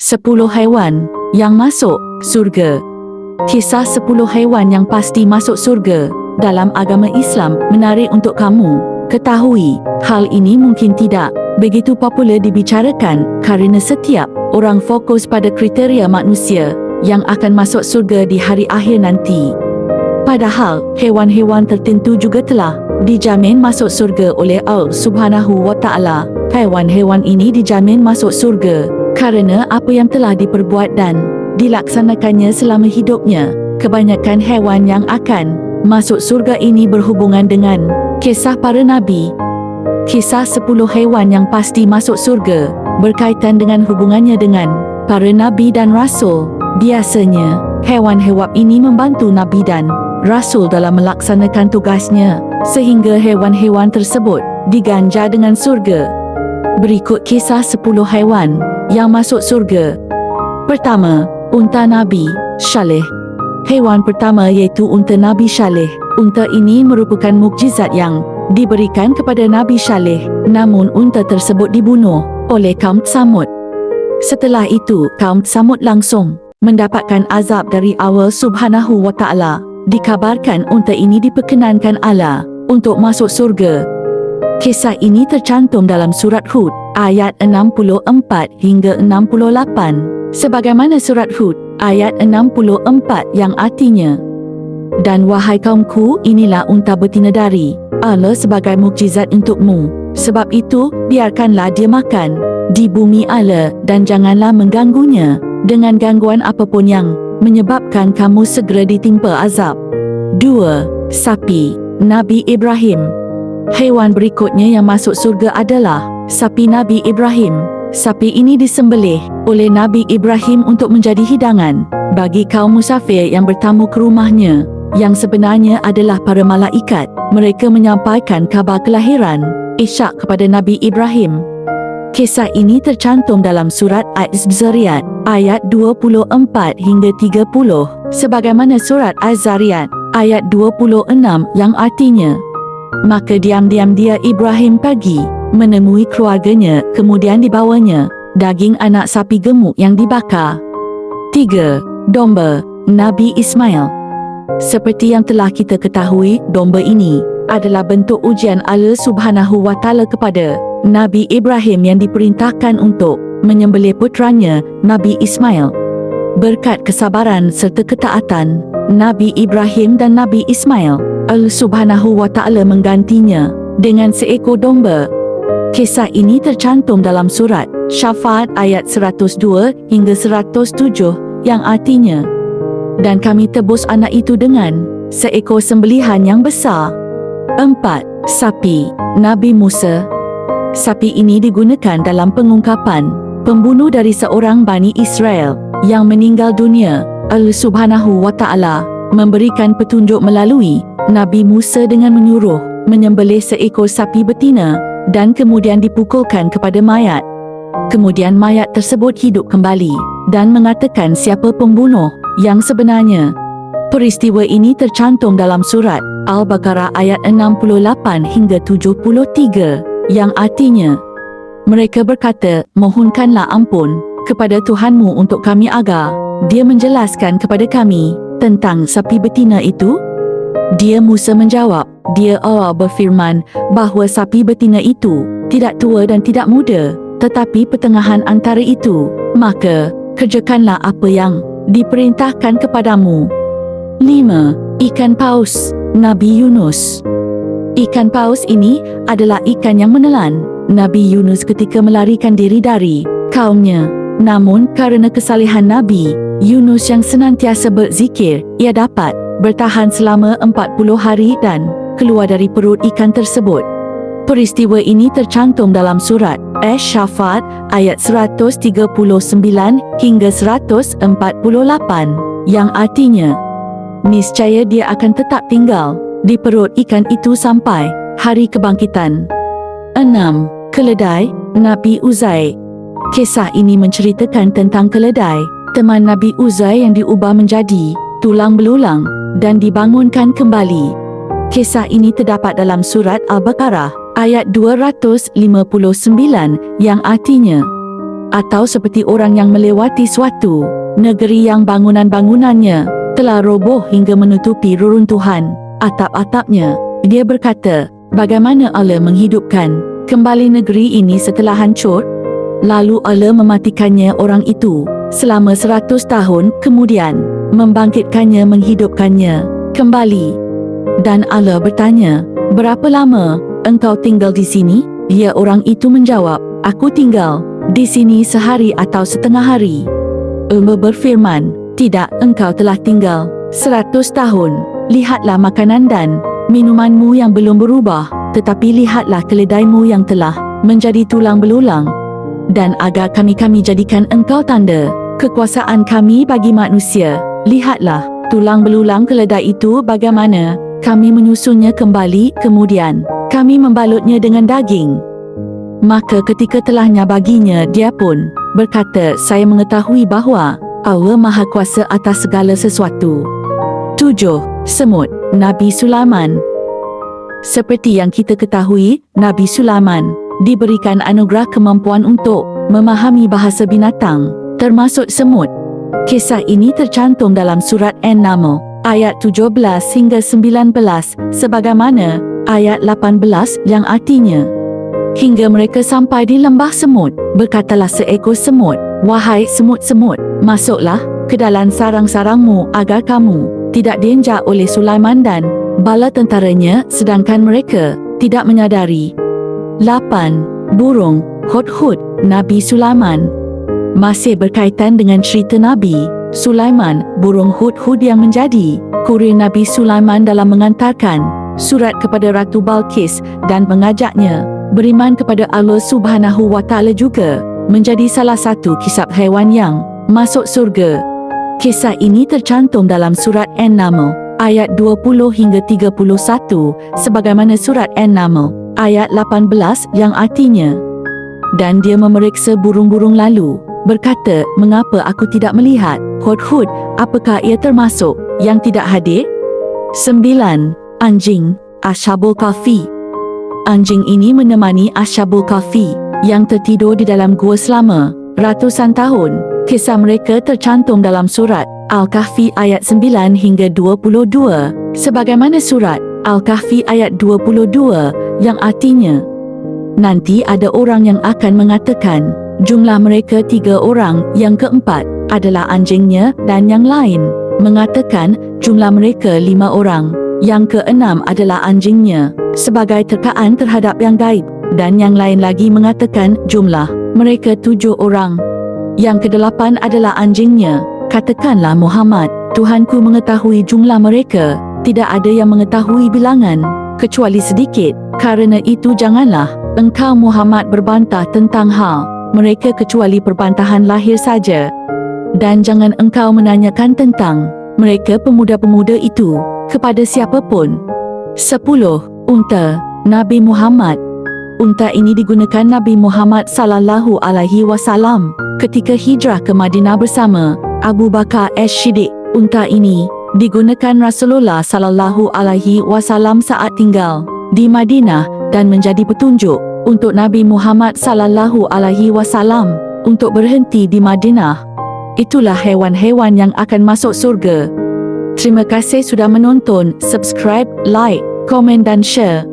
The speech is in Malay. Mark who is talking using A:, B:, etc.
A: 10 haiwan yang masuk surga. Kisah 10 haiwan yang pasti masuk surga dalam agama Islam menarik untuk kamu ketahui. Hal ini mungkin tidak begitu popular dibicarakan kerana setiap orang fokus pada kriteria manusia yang akan masuk surga di hari akhir nanti. Padahal, hewan-hewan tertentu juga telah dijamin masuk surga oleh Allah Subhanahu wa Ta'ala. Hewan-hewan ini dijamin masuk surga kerana apa yang telah diperbuat dan dilaksanakannya selama hidupnya. Kebanyakan hewan yang akan masuk surga ini berhubungan dengan kisah para nabi. Kisah 10 haiwan yang pasti masuk surga berkaitan dengan hubungannya dengan para nabi dan rasul. Biasanya, hewan-hewan ini membantu nabi dan rasul dalam melaksanakan tugasnya, sehingga hewan-hewan tersebut diganjar dengan surga. Berikut kisah 10 haiwan yang masuk surga. Pertama, unta Nabi Saleh. Haiwan pertama iaitu unta Nabi Saleh. Unta ini merupakan mukjizat yang diberikan kepada Nabi Saleh, namun unta tersebut dibunuh oleh kaum Tsamud. Setelah itu, kaum Tsamud langsung mendapatkan azab dari Allah Subhanahu wa Ta'ala. Dikabarkan unta ini diperkenankan Allah untuk masuk surga. Kisah ini tercantum dalam surat Hud ayat 64 hingga 68. Sebagaimana surat Hud ayat 64 yang artinya, "Dan wahai kaumku, inilah unta betina dari Allah sebagai mukjizat untukmu. Sebab itu, biarkanlah dia makan di bumi Allah dan janganlah mengganggunya dengan gangguan apapun yang menyebabkan kamu segera ditimpa azab." 2. Sapi Nabi Ibrahim. Haiwan berikutnya yang masuk surga adalah sapi Nabi Ibrahim. Sapi ini disembelih oleh Nabi Ibrahim untuk menjadi hidangan bagi kaum musafir yang bertamu ke rumahnya, yang sebenarnya adalah para malaikat. Mereka menyampaikan kabar kelahiran Ishak kepada Nabi Ibrahim. Kisah ini tercantum dalam surat Az-Zariyat ayat 24 hingga 30, sebagaimana surat Az-Zariyat ayat 26 yang artinya, "Maka diam-diam dia Ibrahim pergi menemui keluarganya, kemudian dibawanya daging anak sapi gemuk yang dibakar." 3. Domba Nabi Ismail. Seperti yang telah kita ketahui, domba ini adalah bentuk ujian Allah Subhanahu wa Ta'ala kepada Nabi Ibrahim yang diperintahkan untuk menyembelih putranya Nabi Ismail. Berkat kesabaran serta ketaatan Nabi Ibrahim dan Nabi Ismail, Allah Subhanahu wa Ta'ala menggantinya dengan seekor domba. Kisah ini tercantum dalam surat Syafaat ayat 102 hingga 107 yang artinya, "Dan kami tebus anak itu dengan seekor sembelihan yang besar." 4. Sapi Nabi Musa. Sapi ini digunakan dalam pengungkapan pembunuh dari seorang Bani Israel yang meninggal dunia. Allah Subhanahu wa Ta'ala memberikan petunjuk melalui Nabi Musa dengan menyuruh menyembelih seekor sapi betina dan kemudian dipukulkan kepada mayat. Kemudian mayat tersebut hidup kembali dan mengatakan siapa pembunuh yang sebenarnya. Peristiwa ini tercantum dalam surat Al-Baqarah ayat 68 hingga 73 yang artinya, mereka berkata, "Mohonkanlah ampun kepada Tuhanmu untuk kami agar Dia menjelaskan kepada kami tentang sapi betina itu." Dia Musa menjawab, "Dia Allah berfirman bahawa sapi betina itu tidak tua dan tidak muda, tetapi pertengahan antara itu. Maka, kerjakanlah apa yang diperintahkan kepadamu." 5. Ikan paus Nabi Yunus. Ikan paus ini adalah ikan yang menelan Nabi Yunus ketika melarikan diri dari kaumnya. Namun, kerana kesalehan Nabi Yunus yang senantiasa berzikir, ia dapat bertahan selama 40 hari dan keluar dari perut ikan tersebut. Peristiwa ini tercantum dalam surat Asy-Syafaat ayat 139 hingga 148 yang artinya, niscaya dia akan tetap tinggal di perut ikan itu sampai hari kebangkitan. 6. Keledai Nabi Uzai. Kisah ini menceritakan tentang keledai, teman Nabi Uzai yang diubah menjadi tulang belulang dan dibangunkan kembali. Kisah ini terdapat dalam surat Al-Baqarah ayat 259 yang artinya, atau seperti orang yang melewati suatu negeri yang bangunan-bangunannya telah roboh hingga menutupi reruntuhan atap-atapnya. Dia berkata, bagaimana Allah menghidupkan kembali negeri ini setelah hancur? Lalu Allah mematikannya orang itu selama 100 tahun, kemudian membangkitkannya, menghidupkannya kembali. Dan Allah bertanya, berapa lama engkau tinggal di sini? Ya, orang itu menjawab, aku tinggal di sini sehari atau setengah hari. Allah berfirman, tidak, engkau telah tinggal 100 tahun. Lihatlah makanan dan minumanmu yang belum berubah, tetapi lihatlah keledaimu yang telah menjadi tulang belulang. Dan agar kami jadikan engkau tanda kekuasaan kami bagi manusia. Lihatlah tulang belulang keledai itu bagaimana kami menyusunnya kembali, kemudian kami membalutnya dengan daging. Maka ketika telahnya baginya, dia pun berkata, saya mengetahui bahawa Allah Maha Kuasa atas segala sesuatu. 7. Semut Nabi Sulaiman. Seperti yang kita ketahui, Nabi Sulaiman diberikan anugerah kemampuan untuk memahami bahasa binatang, termasuk semut. Kisah ini tercantum dalam surat An-Naml, ayat 17 hingga 19, sebagaimana ayat 18 yang artinya, hingga mereka sampai di lembah semut, berkatalah seekor semut, wahai semut-semut, masuklah ke dalam sarang-sarangmu agar kamu tidak diinjak oleh Sulaiman dan bala tentaranya, sedangkan mereka tidak menyadari. 8. Burung Hudhud Nabi Sulaiman. Masih berkaitan dengan cerita Nabi Sulaiman, burung Hudhud yang menjadi kurir Nabi Sulaiman dalam mengantarkan surat kepada Ratu Balqis dan mengajaknya beriman kepada Allah Subhanahu wa Ta'ala juga menjadi salah satu kisah haiwan yang masuk surga. Kisah ini tercantum dalam surat An-Naml ayat 20 hingga 31, sebagaimana surat An-Naml ayat 18 yang artinya, dan dia memeriksa burung-burung lalu berkata, mengapa aku tidak melihat Hudhud? Apakah ia termasuk yang tidak hadir? 9. Anjing Ashabul Kahfi. Anjing ini menemani Ashabul Kahfi yang tertidur di dalam gua selama ratusan tahun. Kisah mereka tercantum dalam surat Al-Kahfi ayat 9 hingga 22, sebagaimana surat Al-Kahfi ayat 22 yang artinya, nanti ada orang yang akan mengatakan, jumlah mereka 3 orang, yang keempat adalah anjingnya, dan yang lain mengatakan jumlah mereka 5 orang, yang keenam adalah anjingnya, sebagai terkaan terhadap yang gaib, dan yang lain lagi mengatakan jumlah mereka 7 orang, yang kedelapan adalah anjingnya. Katakanlah, Muhammad, Tuhanku mengetahui jumlah mereka, tidak ada yang mengetahui bilangan kecuali sedikit. Karena itu janganlah engkau Muhammad berbantah tentang hal mereka kecuali perbantahan lahir saja, dan jangan engkau menanyakan tentang mereka pemuda-pemuda itu kepada siapapun. 10. Unta Nabi Muhammad. Unta ini digunakan Nabi Muhammad sallallahu alaihi wasallam ketika hijrah ke Madinah bersama Abu Bakar As-Siddiq. Unta ini digunakan Rasulullah sallallahu alaihi wasallam saat tinggal di Madinah dan menjadi petunjuk untuk Nabi Muhammad sallallahu alaihi wasallam untuk berhenti di Madinah. Itulah hewan-hewan yang akan masuk surga. Terima kasih sudah menonton. Subscribe, like, komen dan share.